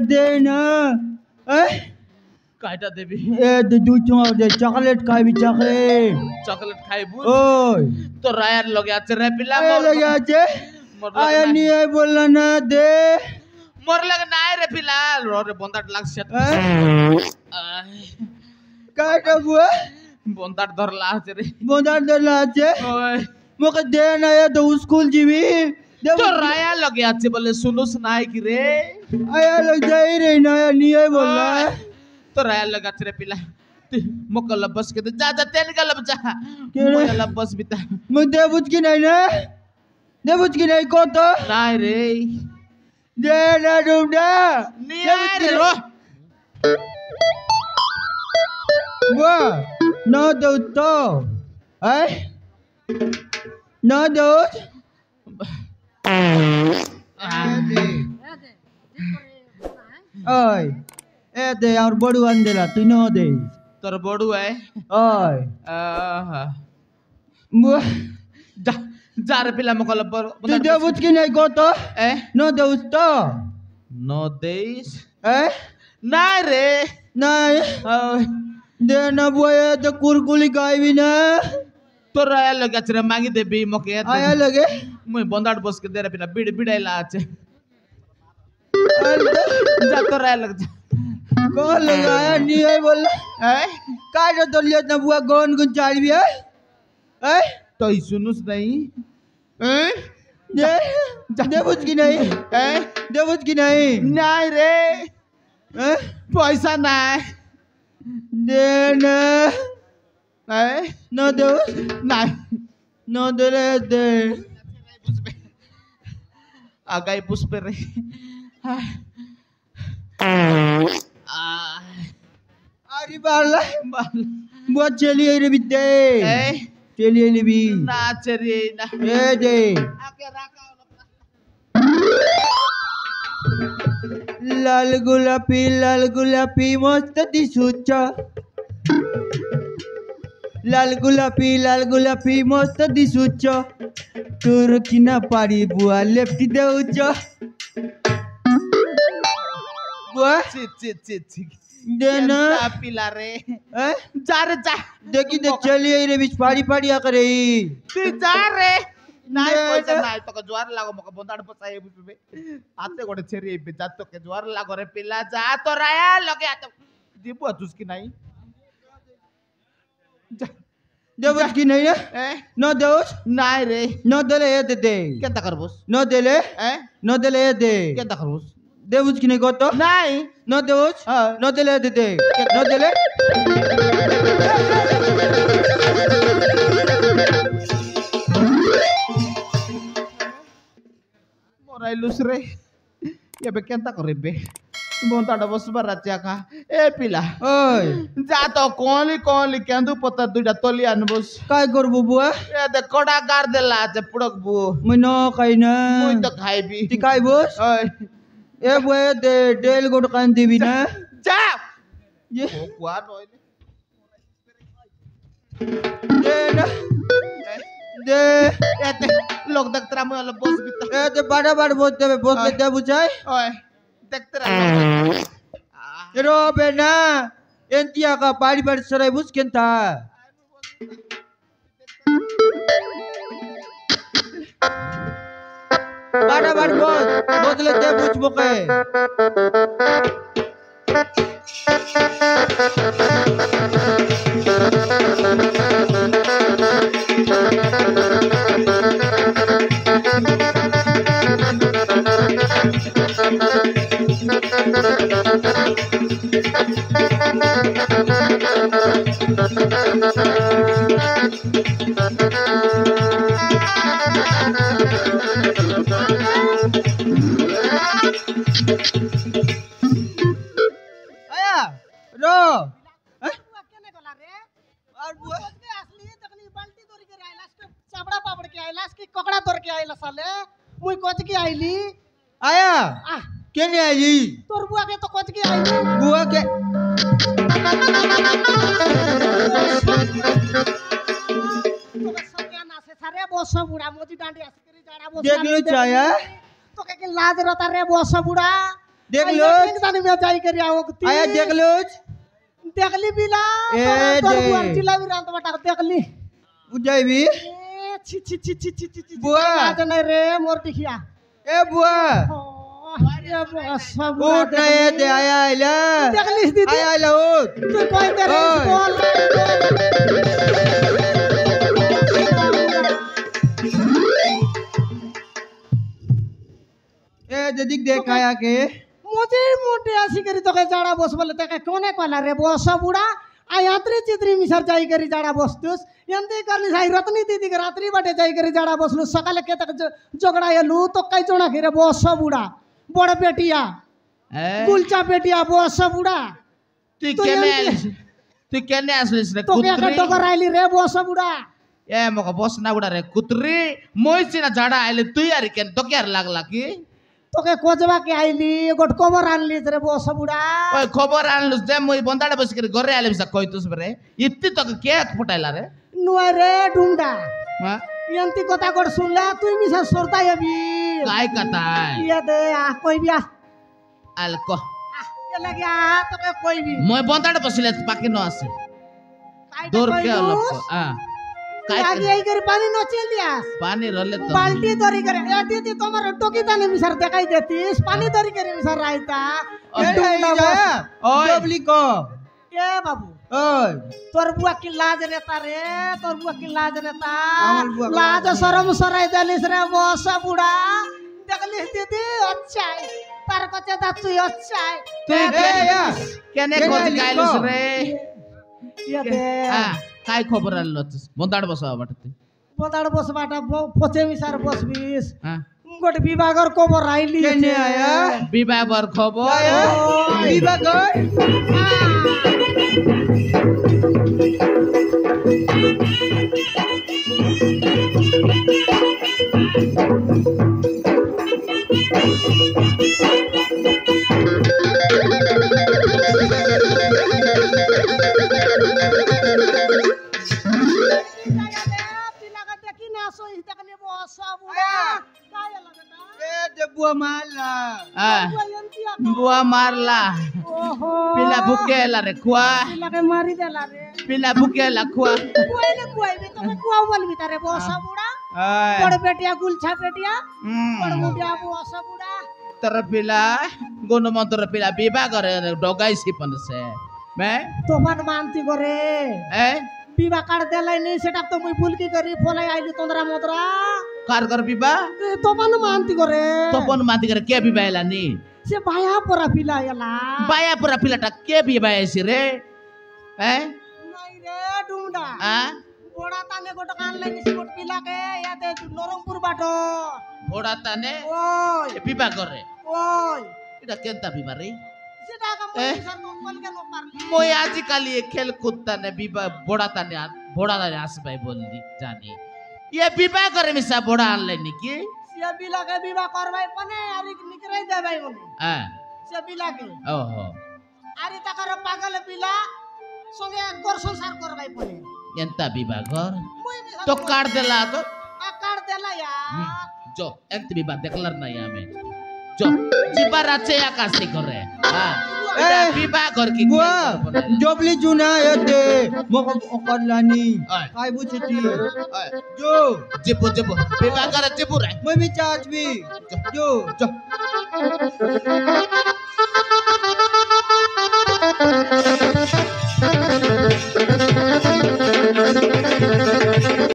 देना काटा देवी दूध चॉकलेट खाई चॉकलेट चॉकलेट खाइबू ओय तो रायर लगे आचे रे पिला लगे आचे आया नहीं है बोलना ना दे मोर लग ना रे पिला रे बंदाट लाग सेट काटा बुआ बंदाट धरला आचे रे बंदाट धरला आचे ओय मोके दे ना या तो स्कूल जीवी तो राया लगे आचे बोले सुनो सुनाई की रे आया लग जाई रे ना या नहीं है बोलना तो राया लगा आचे रे पिला मोकल बस के जा जा तेन का लब जा मोकल बस बिता मुझे बुझ की नहीं ना दे बुझ की नहीं को तो नहीं रे दे ना डूबना नहीं रे रो बुआ ना दो तो है ना दो ओय ए दे और बड़ू अंदेला तू नो दे तोर बड़ू है ओय बुआ जा जा रे पिला मोकल पर तू दे बुझ की नहीं को तो ए नो दो तो नो देश ए नहीं रे नहीं दे ना बुआ तो कुरकुली गाय भी ना तो राया लगे आचे रे मांगी देबी मोके आया लगे मुई बंदाट बस के दे रे पिला बिड़ाइला आचे जा तो राया लग जा कौन लगाया नहीं है बोल का जो तो लिया ना बुआ गौन गुन चाल भी है तो ही सुनुस नहीं दे दे बुझ की नहीं दे बुझ की नहीं नहीं रे पैसा नहीं दे ना no do नहीं no do दे आगाई पुष्पे रे अरे बाला बहुत चलिए रे बिते चलिए रे भी ना चलिए ना ए दे लाल गुलाबी मस्त दिसूचा लाल गुलाबी मस्त दिसूचा तोर किना पारी बुआ लेफ्टी देऊचा बुआ ची देना पिला रे जा रे जा देखी देख चलिए रे बीच पाड़ी करे तू जा रे नाही पैसा नाही तो ज्वार लागो मका बंदाड पसाय बुबे आते गोडे छेरी बे जातो के ज्वार लागो रे पिला जा तो राया लगे आतो दीपू तुस की नाही देवस की नहीं है नो देवस नाही रे नो देले दे केंता करबोस नो देले दे केंता करबोस देवस की नहीं गोतो नाही नो देवस नो देले दे नो देले मोराइलुस रे ये बे केंता करबे बोंताडा बसबार राचा का ए पिला ओय जा तो कोली केंदु पता दुटा तोली अनबस काय करबो बुआ ए दे कोडा गार देला जे पुडक बु मैं नो खाइना मुई तो खाइबी ती खाइबोस ओय ए बुआ दे डेल गोड कान देबी ना जा ये कुआ नोइले दे ना दे एते लोग दक्तरा में वाला बस बिता ए दे बड़ा बोल दे बुझाई ओय दक्तरा रो बेना एंतिया का पाड़ी सराय बुझ केंता बड़ा बोतले दे बुझ मोके आइलास की ककड़ा तोर के आइला साले मुई कोच की आइली आया आ के नहीं आई तोर बुआ के तो कोच की आइली बुआ के तो सत्या ना से सारे बस बुढ़ा मोजी डांडी आस करी जाड़ा बस देख लो चाया तो के लाज रहता रे बस बुढ़ा देख लो दानी में जाई करी आवकती आया देख लो देखली बिला ए तोर दे। बुआ चिल्ला भी रात बटा देखली उजाई भी ए छी छी छी छी छी छी बुआ। लाज नहीं रे मोर दिखिया ए बुआ ये बस उठ नहीं दे आया आइला देखली दीदी आया आइला उठ तू कोई तेरे ओए। बोल ए दीदी देख आया के मुझे मोटे आसी करी तो के जाड़ा बस बोले ते कोने कोला रे बस बुढ़ा आ यात्री चित्री मिसर जाई करी जाड़ा बसतुस यंती करली साई रत्नी दीदी के रात्रि बाटे जाई करी जाड़ा बसलु सकाल के तक जोगड़ा येलु तो कई जोना के रे बस बुढ़ा बड़ बेटिया गुलचा बेटिया बस बुढ़ा तू तो केने यांती- आइलिस तू केने आइलिस रे तो के कुत्री टोकर आइली रे बस बुढ़ा ए मका बस ना उडा रे कुत्री मोइसी ना झाडा आइले तू यार केन तो क्या लागला की तो के कोजवा के आइली गोट कवर आनली रे बस बुढ़ा ओय खबर आनलुस जे मोइ बंदाडे बस के घरे आइले बिसा कहितुस बरे इत्ती तो के फटाइला रे नुआ रे डुंडा हां यंती कथा गोट सुनला तू मिसा सोरता यबी काय कताय ये दे आ कोई भी आ अलको ये लगे आ तो के कोई भी मोइ बंदाडे बसले पाके न आसे काई दूर कोई के लूस, अलको हां काय आगे आई कर पानी नो चल दियास पानी रहले तो बाल्टी दरी करे ए दीदी तुम्हारे टोकी ताने मिसर देखाई देतीस पानी दरी करे मिसर रायता ए नहीं जाया ओए। डबली को ए बाबू ओए तोर बुआ की लाज रहता रे तोर बुआ की लाज रहता আমার বুয়া কি लाज লাজ शरम सराय देलिस रे बस बुढ़ा देखलिस दीदी अच्छा है तार कचे दातु अच्छा है तू ए या केने केने कोच आइलिस गाइलुस को? रे ये दे हां काय खबर आनलुस बंदाडे बसवा बाटते बोदाड़ बस बाटा पोचे मिसर बस बीस हां गोट विभागर कोबर राइली के नहीं आया বিবাহ বর খবর आया ओए। विवा कर देखी ना सो इस तकने बस बुढ़ा काय लगता ए दे बुआ माला বুয়া মারলা ओहो পিলা বুকেলা রে খুয়া लगे मारी देला रे পিলা বুকেলা খুয়া कोई ने कोई भी तो कुआ बोल भी तारे बस बुढ़ा बड़ बेटिया गुलछा बेटिया बड़ मुडिया बस बुढ़ा तर पिला गोनो मंत्र पिला বিবাহ করে ডগাই সিপন সে মে तोफान मानती करे এ বিবা কাট দেলাই নেই সেটা তো মুই ফুলকি করি ফলাই আইলি তোমরা মদরা কার কর বিবাহ तोफान मानती करे তপন মাতি করে কে বিবাহ এলানি से भाया परा पिला एला বায়া পুরা পিলাটা কে বিবাহ আইছি রে এ नहीं रे डुंडा আ বড়া তানে গোট কান লাইনি গোট পিলা কে ইয়াতে নরমপুর বাটো ওড়া তানে ওই বিবাহ করে ওই এটা কেনতা বিবাহ রে সেটা কাম এ? স্যার কোন কেন পারলি মই আজিকালি এ খেল কুত্তানে বিবাহ বড়া তানে বড়া তানে আসবাই বললি জানি ইয়ে বিবাহ করে মিশা বড়া আনলে নাকি সে বিলা কে বিবাহ করবাই পনে আরি নিকরাই দেবাই বলে হ্যাঁ সে বিলা কে ওহো আরি তাকার পাগল বিলা সঙ্গে একবার সংসার করবাই পনে ఎంత বিবাহ কর মুই বি তো কাট দেলা তো আকার দেলা ইয়া जो एक বিবাহ দেখলার নাই আমি जो জিবার আছে আকাশে করে হ্যাঁ এটা এ, বিবাহ কর কি बुआ डबली जुना ये दे मोको ओकर लानी ओए। काय बुझती जो জিবু জিবু বিবাহ করে জিবু রে मैं भी चाच भी जो जो